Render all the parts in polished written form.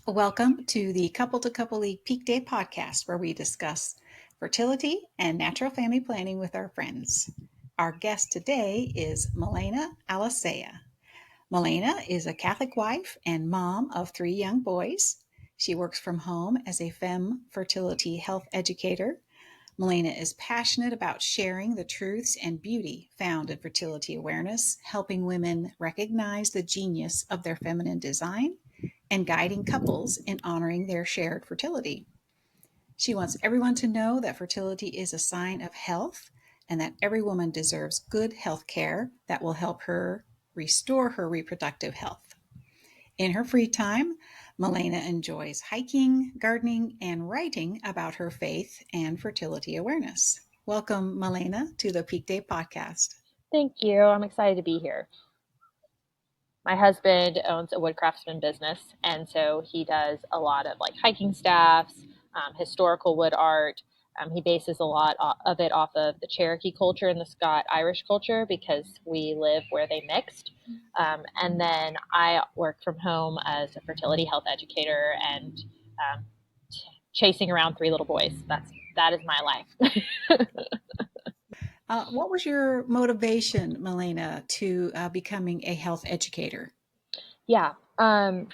Welcome to the Couple to Couple League Peakday Podcast, where we discuss fertility and natural family planning with our friends. Our guest today is Melayna Alisea. Melayna is a Catholic wife and mom of 3 young boys. She works from home as a femme fertility health educator. Melayna is passionate about sharing the truths and beauty found in fertility awareness, helping women recognize the genius of their feminine design and guiding couples in honoring their shared fertility. She wants everyone to know that fertility is a sign of health and that every woman deserves good health care that will help her restore her reproductive health. In her free time, Melayna enjoys hiking, gardening, and writing about her faith and fertility awareness. Welcome, Melayna, to the Peakday Podcast. Thank you. I'm excited to be here. My husband owns a wood craftsman business, and so he does a lot of hiking staffs, historical wood art. He bases a lot of it off of the Cherokee culture and the Scott Irish culture because we live where they mixed. And then I work from home as a fertility health educator and um, chasing around 3 little boys. That is my life. What was your motivation, Melayna, to becoming a health educator? Yeah. It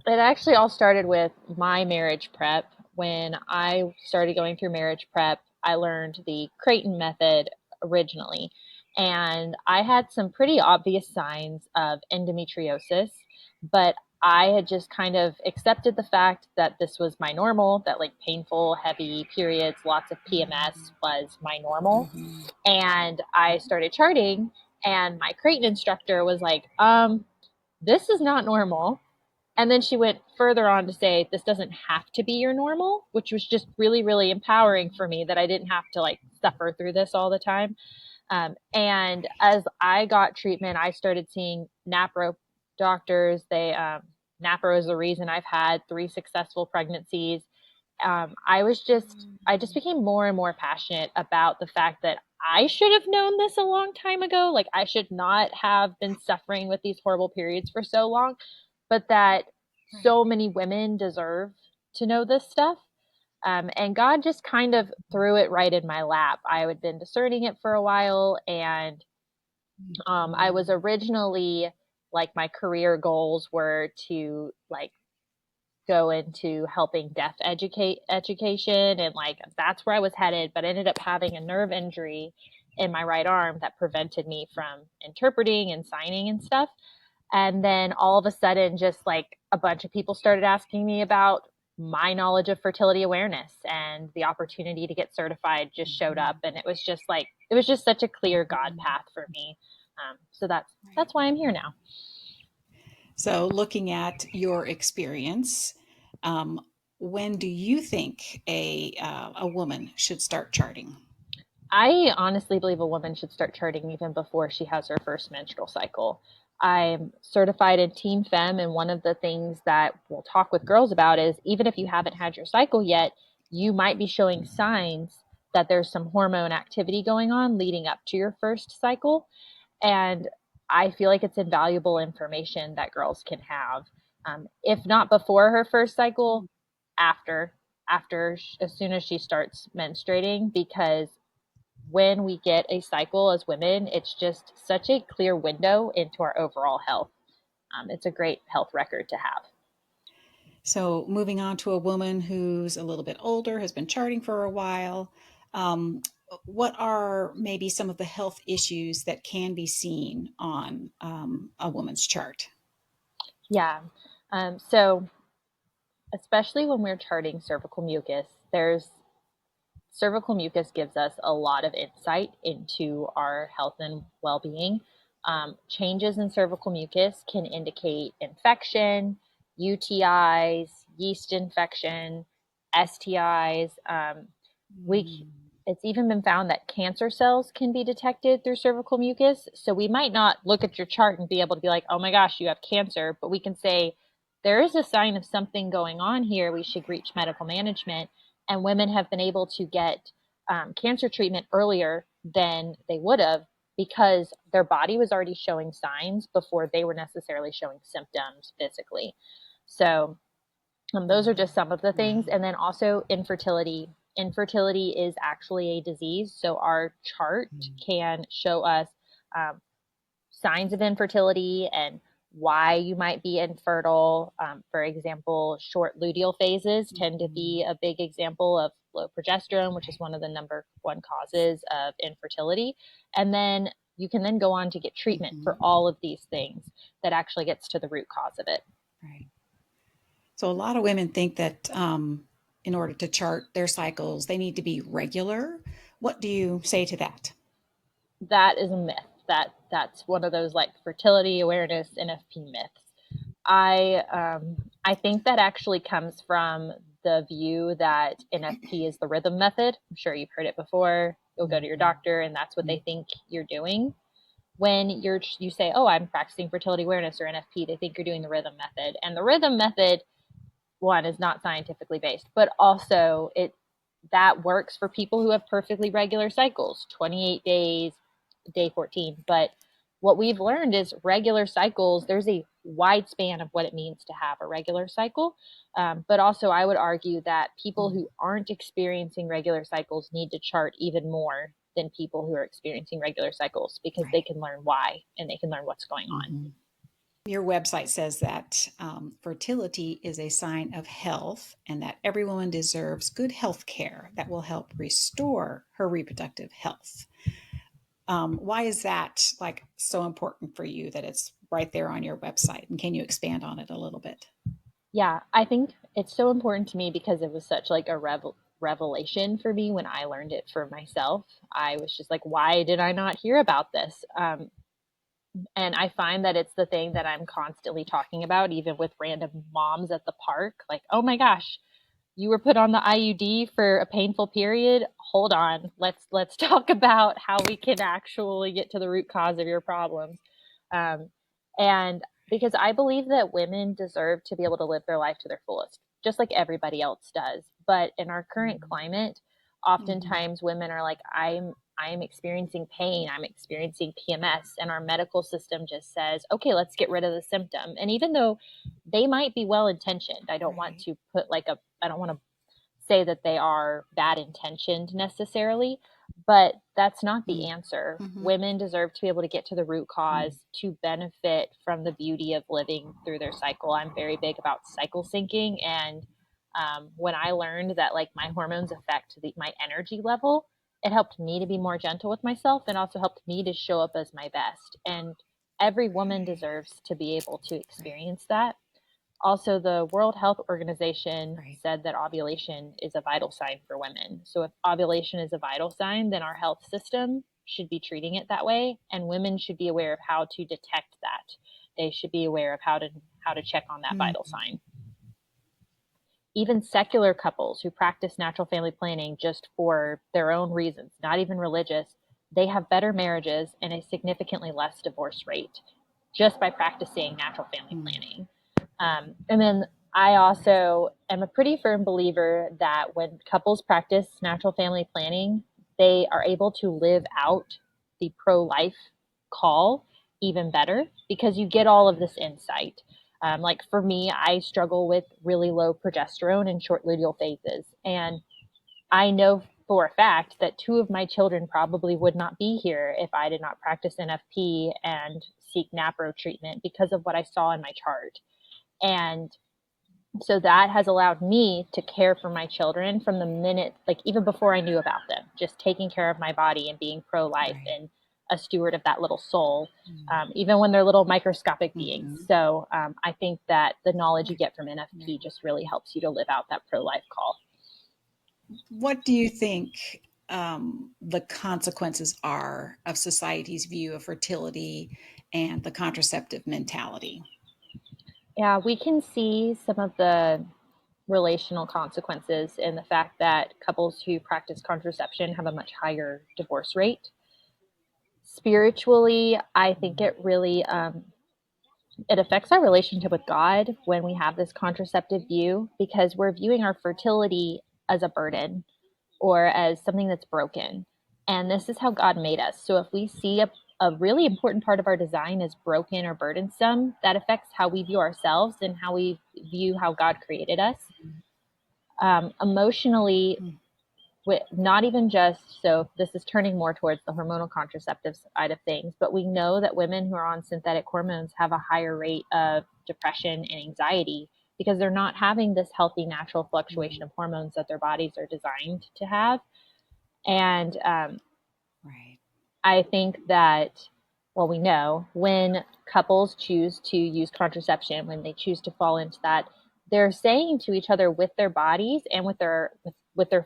actually all started with my marriage prep. When I started going through marriage prep, I learned the Creighton method originally. And I had some pretty obvious signs of endometriosis, but I had just kind of accepted the fact that this was my normal, that painful, heavy periods, lots of PMS was my normal. Mm-hmm. And I started charting, and my Creighton instructor was like, this is not normal. And then she went further on to say, this doesn't have to be your normal, which was just really, really empowering for me that I didn't have to suffer through this all the time. And as I got treatment, I started seeing NAPRO doctors. NAPRO is the reason I've had 3 successful pregnancies. I just became more and more passionate about the fact that I should have known this a long time ago. I should not have been suffering with these horrible periods for so long, but that so many women deserve to know this stuff. And God just kind of threw it right in my lap. I had been discerning it for a while, and I was originally my career goals were to go into helping deaf education, and that's where I was headed, but I ended up having a nerve injury in my right arm that prevented me from interpreting and signing and stuff. And then all of a sudden, just a bunch of people started asking me about my knowledge of fertility awareness, and the opportunity to get certified just showed up. And it was just such a clear God path for me. So that's why I'm here now. So, looking at your experience, um, when do you think a woman should start charting? I honestly believe a woman should start charting even before she has her first menstrual cycle. I'm certified in Team Femme, and one of the things that we'll talk with girls about is even if you haven't had your cycle yet, you might be showing signs that there's some hormone activity going on leading up to your first cycle. And I feel like it's invaluable information that girls can have. If not before her first cycle, after, as soon as she starts menstruating, because when we get a cycle as women, it's just such a clear window into our overall health. It's a great health record to have. So, moving on to a woman who's a little bit older, has been charting for a while. Um, what are maybe some of the health issues that can be seen on a woman's chart? Yeah. So, especially when we're charting cervical mucus, there's cervical mucus gives us a lot of insight into our health and well being. Changes in cervical mucus can indicate infection, UTIs, yeast infection, STIs. We it's even been found that cancer cells can be detected through cervical mucus. So we might not look at your chart and be able to be like, oh my gosh, you have cancer, but we can say there is a sign of something going on here. We should reach medical management. And women have been able to get cancer treatment earlier than they would have because their body was already showing signs before they were necessarily showing symptoms physically. So Those are just some of the things. And then also infertility. Infertility is actually a disease. So our chart can show us signs of infertility and why you might be infertile. For example, short luteal phases tend to be a big example of low progesterone, which is one of the number one causes of infertility. And then you can then go on to get treatment for all of these things that actually gets to the root cause of it. Right. So a lot of women think that in order to chart their cycles, they need to be regular. What do you say to that? That is a myth. That's one of those like fertility awareness NFP myths. I think that actually comes from the view that NFP is the rhythm method. I'm sure you've heard it before. You'll go to your doctor and that's what they think you're doing. When you say, oh, I'm practicing fertility awareness or NFP, they think you're doing the rhythm method. And the rhythm method, one, is not scientifically based, but also that works for people who have perfectly regular cycles, 28 days, day 14. But what we've learned is regular cycles, there's a wide span of what it means to have a regular cycle. But also, I would argue that people who aren't experiencing regular cycles need to chart even more than people who are experiencing regular cycles, because they can learn why and they can learn what's going on. Your website says that fertility is a sign of health and that every woman deserves good health care that will help restore her reproductive health. Why is that like so important for you that it's right there on your website? And can you expand on it a little bit? Yeah, I think it's so important to me because it was such like a revelation for me when I learned it for myself. I was just like, why did I not hear about this? And I find that it's the thing that I'm constantly talking about, even with random moms at the park. Like, oh my gosh, you were put on the IUD for a painful period. Hold on, let's talk about how we can actually get to the root cause of your problems. And because I believe that women deserve to be able to live their life to their fullest, just like everybody else does. But in our current climate, oftentimes women are like, I'm experiencing pain, I'm experiencing PMS, and our medical system just says, okay, let's get rid of the symptom. And even though they might be well intentioned, I don't want to put like I don't want to say that they are bad intentioned necessarily, but that's not the answer. Women deserve to be able to get to the root cause to benefit from the beauty of living through their cycle. I'm very big about cycle syncing. And when I learned that like my hormones affect my energy level, it helped me to be more gentle with myself and also helped me to show up as my best. And every woman deserves to be able to experience that. Also, the World Health Organization said that ovulation is a vital sign for women. So if ovulation is a vital sign, then our health system should be treating it that way, and women should be aware of how to detect that. They should be aware of how to check on that vital sign. Even secular couples who practice natural family planning just for their own reasons, not even religious, they have better marriages and a significantly less divorce rate just by practicing natural family planning. And then I also am a pretty firm believer that when couples practice natural family planning, they are able to live out the pro-life call even better because you get all of this insight. Like for me, I struggle with really low progesterone and short luteal phases. And I know for a fact that two of my children probably would not be here if I did not practice NFP and seek NAPRO treatment because of what I saw in my chart. And so that has allowed me to care for my children from the minute, like even before I knew about them, just taking care of my body and being pro-life and a steward of that little soul, even when they're little microscopic beings. So I think that the knowledge you get from NFP just really helps you to live out that pro-life call. What do you think the consequences are of society's view of fertility and the contraceptive mentality? Yeah, we can see some of the relational consequences in the fact that couples who practice contraception have a much higher divorce rate. Spiritually, I think it really it affects our relationship with God when we have this contraceptive view because we're viewing our fertility as a burden or as something that's broken. And this is how God made us. So if we see a really important part of our design is broken or burdensome, that affects how we view ourselves and how we view how God created us. Emotionally, not even just, so this is turning more towards the hormonal contraceptive side of things, but we know that women who are on synthetic hormones have a higher rate of depression and anxiety because they're not having this healthy natural fluctuation of hormones that their bodies are designed to have. And Right. I think that, well, we know when couples choose to use contraception, when they choose to fall into that, they're saying to each other with their bodies and with their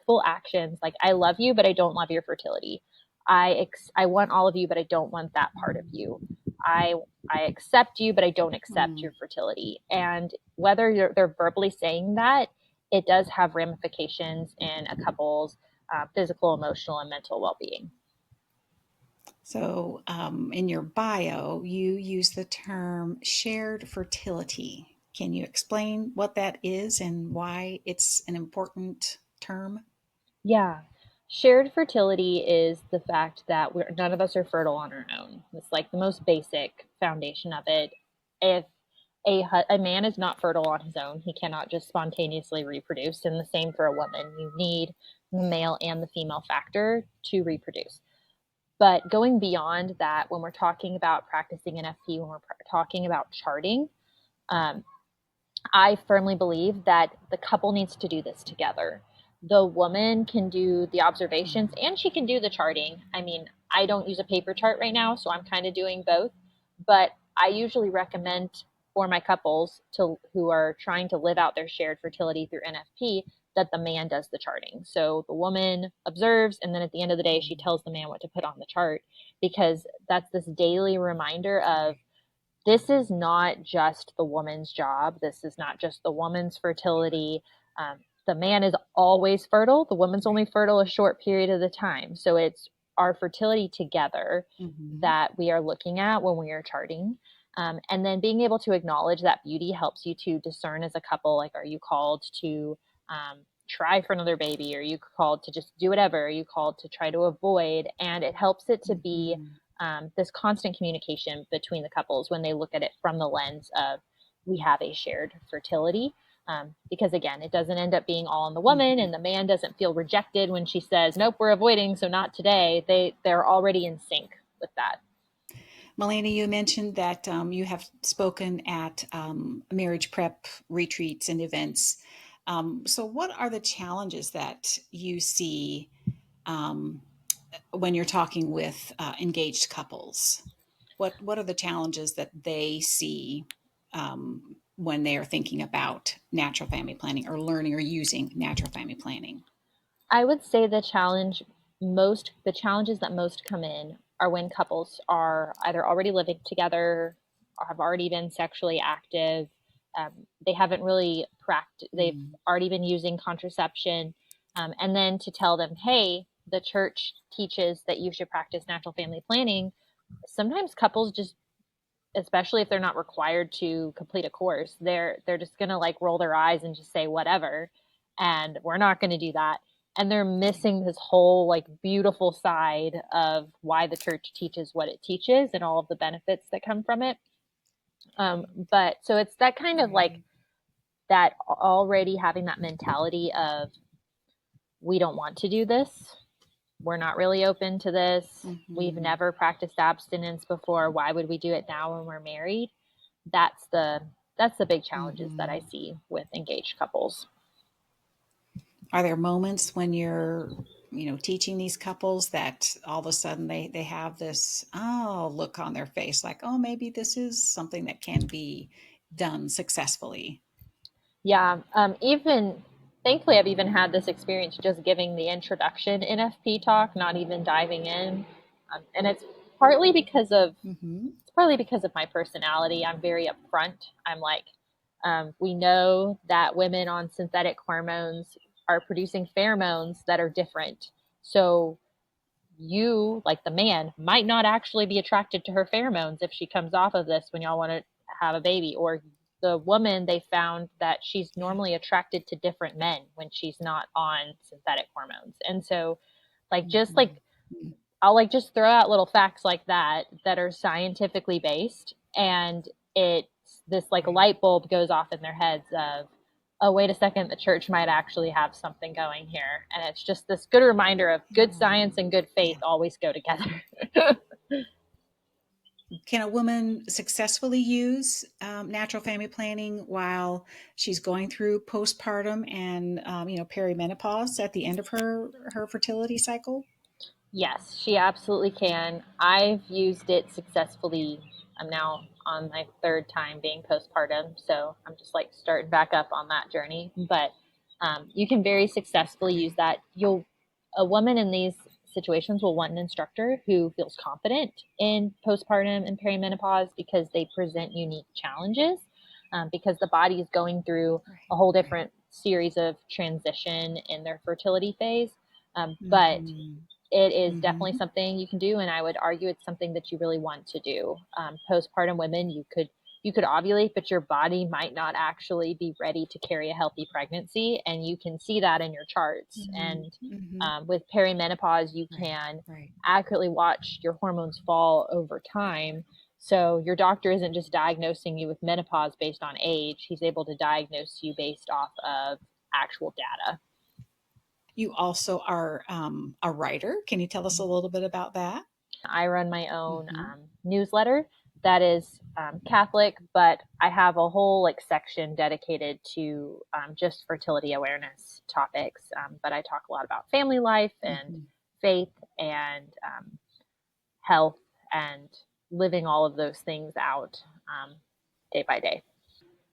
full actions, like, I love you, but I don't love your fertility. I want all of you, but I don't want that part of you. I I accept you, but I don't accept your fertility. And whether they're verbally saying that, it does have ramifications in a couple's physical, emotional, and mental well-being. So, in your bio, you use the term shared fertility. Can you explain what that is and why it's an important term? Yeah. Shared fertility is the fact that none of us are fertile on our own. It's like the most basic foundation of it. If a man is not fertile on his own, he cannot just spontaneously reproduce. And the same for a woman. You need the male and the female factor to reproduce. But going beyond that, when we're talking about practicing NFP, when we're talking about charting, um, I firmly believe that the couple needs to do this together. The woman can do the observations and she can do the charting. I mean, I don't use a paper chart right now, so I'm kind of doing both. But I usually recommend for my couples who are trying to live out their shared fertility through NFP that the man does the charting. So the woman observes, and then at the end of the day, she tells the man what to put on the chart, because that's this daily reminder of, this is not just the woman's job. This is not just the woman's fertility. The man is always fertile. The woman's only fertile a short period of the time. So it's our fertility together Mm-hmm. that we are looking at when we are charting. And then being able to acknowledge that beauty helps you to discern as a couple, like, are you called to try for another baby? Are you called to just do whatever? Are you called to try to avoid? And it helps it to be this constant communication between the couples when they look at it from the lens of, we have a shared fertility. Because again, it doesn't end up being all on the woman, Mm-hmm. and the man doesn't feel rejected when she says, nope, we're avoiding, so not today. They're already in sync with that. Melayna, you mentioned that you have spoken at marriage prep retreats and events. So, what are the challenges that you see um, when you're talking with engaged couples? What are the challenges that they see when they are thinking about natural family planning or learning or using natural family planning? I would say the challenges that most come in are when couples are either already living together or have already been sexually active. They haven't really practiced, they've Mm. already been using contraception. And then to tell them, hey, the church teaches that you should practice natural family planning. Sometimes couples just, especially if they're not required to complete a course, they're just going to like roll their eyes and just say whatever, and we're not going to do that. And they're missing this whole like beautiful side of why the church teaches what it teaches and all of the benefits that come from it. But so it's that kind of like, Right. that already having that mentality of, we don't want to do this, we're not really open to this, we've Mm-hmm. never practiced abstinence before, why would we do it now when we're married? That's the big challenges that I Mm-hmm. see with engaged couples. Are there moments when you're, teaching these couples that all of a sudden they have this look on their face like, oh, maybe this is something that can be done successfully? Yeah, even thankfully, I've even had this experience just giving the introduction NFP talk, not even diving in, and Mm-hmm. it's partly because of my personality. I'm very upfront. I'm like, we know that women on synthetic hormones are producing pheromones that are different. So you, like the man, might not actually be attracted to her pheromones if she comes off of this when y'all want to have a baby. Or the woman, they found that she's Yeah. normally attracted to different men when she's not on synthetic hormones. And so, like, just like Mm-hmm. I'll like just throw out little facts like that are scientifically based, and it's this like Right. light bulb goes off in their heads of, oh, wait a second, the church might actually have something going here. And it's just this good reminder of good science and good faith Yeah. always go together. Can a woman successfully use natural family planning while she's going through postpartum and perimenopause at the end of her fertility cycle? Yes, she absolutely can. I've used it successfully. I'm now on my third time being postpartum, so I'm just like starting back up on that journey. But you can very successfully use Okay. that. A woman in these situations will want an instructor who feels confident in postpartum and perimenopause because they present unique challenges. Because the body is going through Right. a whole Right. different series of transition in their fertility phase. But Mm-hmm. it is definitely Mm-hmm. something you can do, and I would argue it's something that you really want to do. Postpartum women, you could ovulate, but your body might not actually be ready to carry a healthy pregnancy, and you can see that in your charts. And Mm-hmm. with perimenopause, you Right. can Right. accurately watch your hormones fall over time. So your doctor isn't just diagnosing you with menopause based on age; he's able to diagnose you based off of actual data. You also are a writer. Can you tell us a little bit about that? I run my own Mm-hmm. newsletter that is Catholic, but I have a whole like section dedicated to just fertility awareness topics. But I talk a lot about family life and Mm-hmm. faith and health and living all of those things out day by day.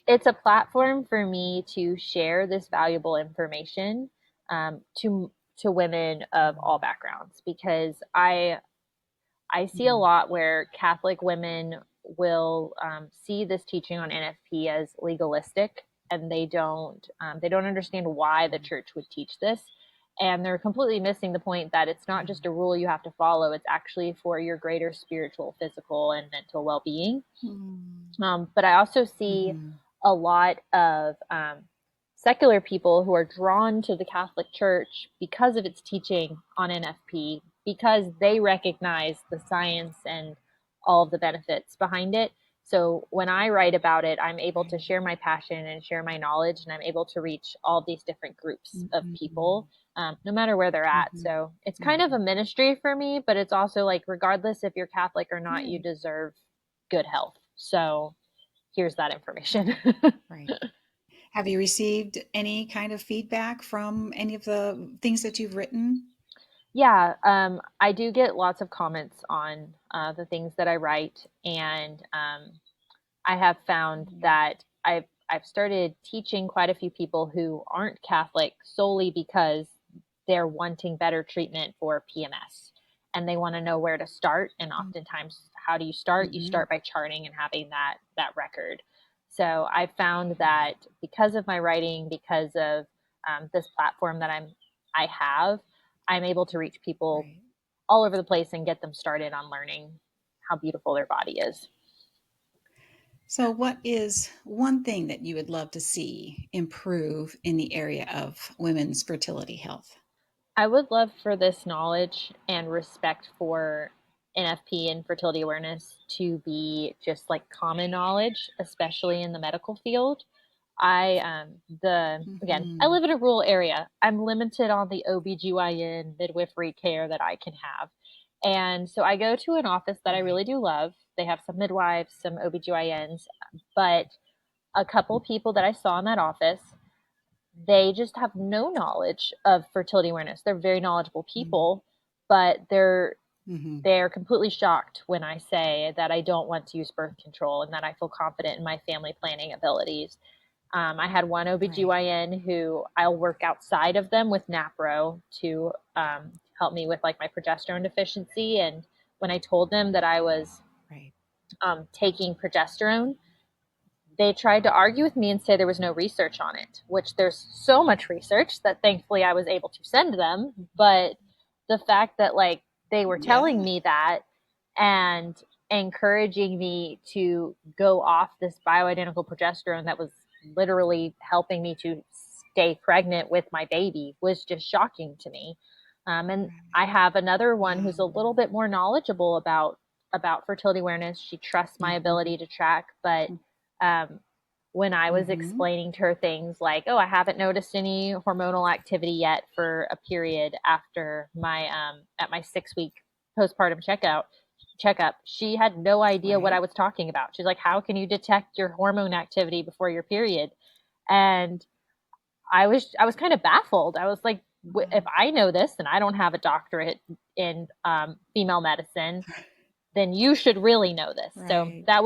It's a platform for me to share this valuable information to women of all backgrounds because I see a Mm-hmm. lot where Catholic women will see this teaching on NFP as legalistic, and they don't understand why the church would teach this, and they're completely missing the point that it's not just a rule you have to follow; it's actually for your greater spiritual, physical, and mental well-being. Mm-hmm. But I also see Mm-hmm. a lot of secular people who are drawn to the Catholic Church because of its teaching on NFP, because they recognize the science and all of the benefits behind it. So when I write about it, I'm able to Right. share my passion and share my knowledge, and I'm able to reach all these different groups of Mm-hmm. people, no matter where they're at. Mm-hmm. So it's kind of Mm-hmm. a ministry for me, but it's also like, regardless if you're Catholic or not, you Right. deserve good health. So here's that information. Right. Right. Have you received any kind of feedback from any of the things that you've written? Yeah, I do get lots of comments on the things that I write, and I have found Mm-hmm. that I've started teaching quite a few people who aren't Catholic solely because they're wanting better treatment for PMS, and they want to know where to start. And oftentimes, how do you start? You Mm-hmm. start by charting and having that record. So I found Right. that because of my writing, because of this platform that I have, I'm able to reach people Right. all over the place and get them started on learning how beautiful their body is. So, what is one thing that you would love to see improve in the area of women's fertility health? I would love for this knowledge and respect for NFP and fertility awareness to be just like common knowledge, especially in the medical field. I Mm-hmm. live in a rural area. I'm limited on the OBGYN midwifery care that I can have. And so I go to an office that I Right. really do love. They have some midwives, some OBGYNs, but a couple people that I saw in that office, they just have no knowledge of fertility awareness. They're very knowledgeable people, but Mm-hmm. they're completely shocked when I say that I don't want to use birth control and that I feel confident in my family planning abilities. I had one Right. OBGYN who I'll work outside of them with NAPRO to help me with like my progesterone deficiency. And when I told them that I was Right. taking progesterone, they tried to argue with me and say there was no research on it, which there's so much research that thankfully I was able to send them. But the fact that like they were telling Yeah. me that and encouraging me to go off this bioidentical progesterone that was literally helping me to stay pregnant with my baby was just shocking to me. And Right. I have another one who's a Wow. little bit more knowledgeable about fertility awareness. She trusts my Mm-hmm. ability to track, but um, when I was Mm-hmm. explaining to her things like, "Oh, I haven't noticed any hormonal activity yet for a period after my at my 6 week postpartum checkup," she had no idea what I Right. was talking about. She's like, "How can you detect your hormone activity before your period?" And I was kind of baffled. I was like, if Wow. I know this and I don't have a doctorate in female medicine, then you should really know this. So Right. Oh. that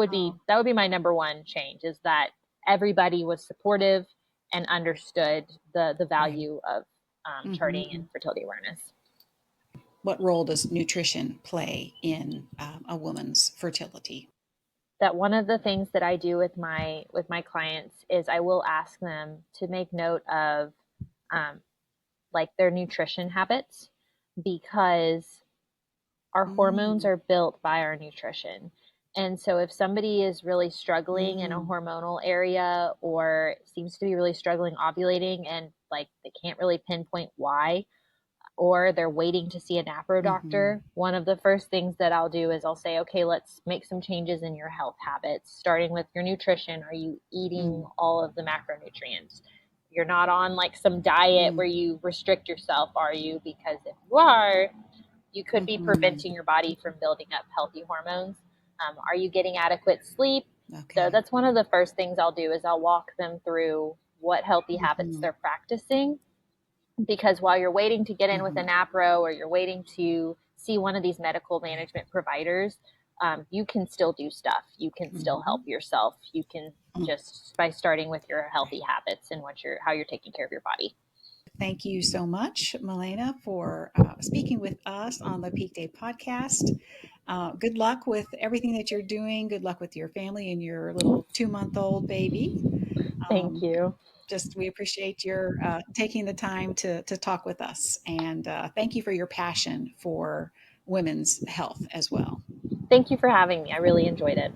would be my number one change, is that everybody was supportive and understood the Right. value of charting Mm-hmm. and fertility awareness. What role does nutrition play in a woman's fertility? That one of the things that I do with my clients is I will ask them to make note of um, like their nutrition habits, because our hormones Mm. are built by our nutrition. And so if somebody is really struggling in a Mm. hormonal area, or seems to be really struggling ovulating, and like they can't really pinpoint why, or they're waiting to see a NAPRO Mm-hmm. doctor, one of the first things that I'll do is I'll say, okay, let's make some changes in your health habits, starting with your nutrition. Are you eating Mm. all of the macronutrients? You're not on like some diet Mm. where you restrict yourself, are you? Because if you are, you could be Mm-hmm. preventing your body from building up healthy hormones. Are you getting adequate sleep? So Okay. that's one of the first things I'll do, is I'll walk them through what healthy habits Mm-hmm. they're practicing, because while you're waiting to get in with Mm-hmm. a NAPRO, or you're waiting to see one of these medical Right. management providers, you can still do stuff. You can still help Mm-hmm. yourself. You can, Mm. just by starting with your Right. healthy habits and how you're taking care of your body. Thank you so much, Melayna, for speaking with us on the Peak Day podcast. Good luck with everything that you're doing. Good luck with your family and your little 2 month old baby. Thank Um, you. just we appreciate your taking the time to talk with us, and thank you for your passion for women's health as well. Thank you for having me. I really enjoyed it.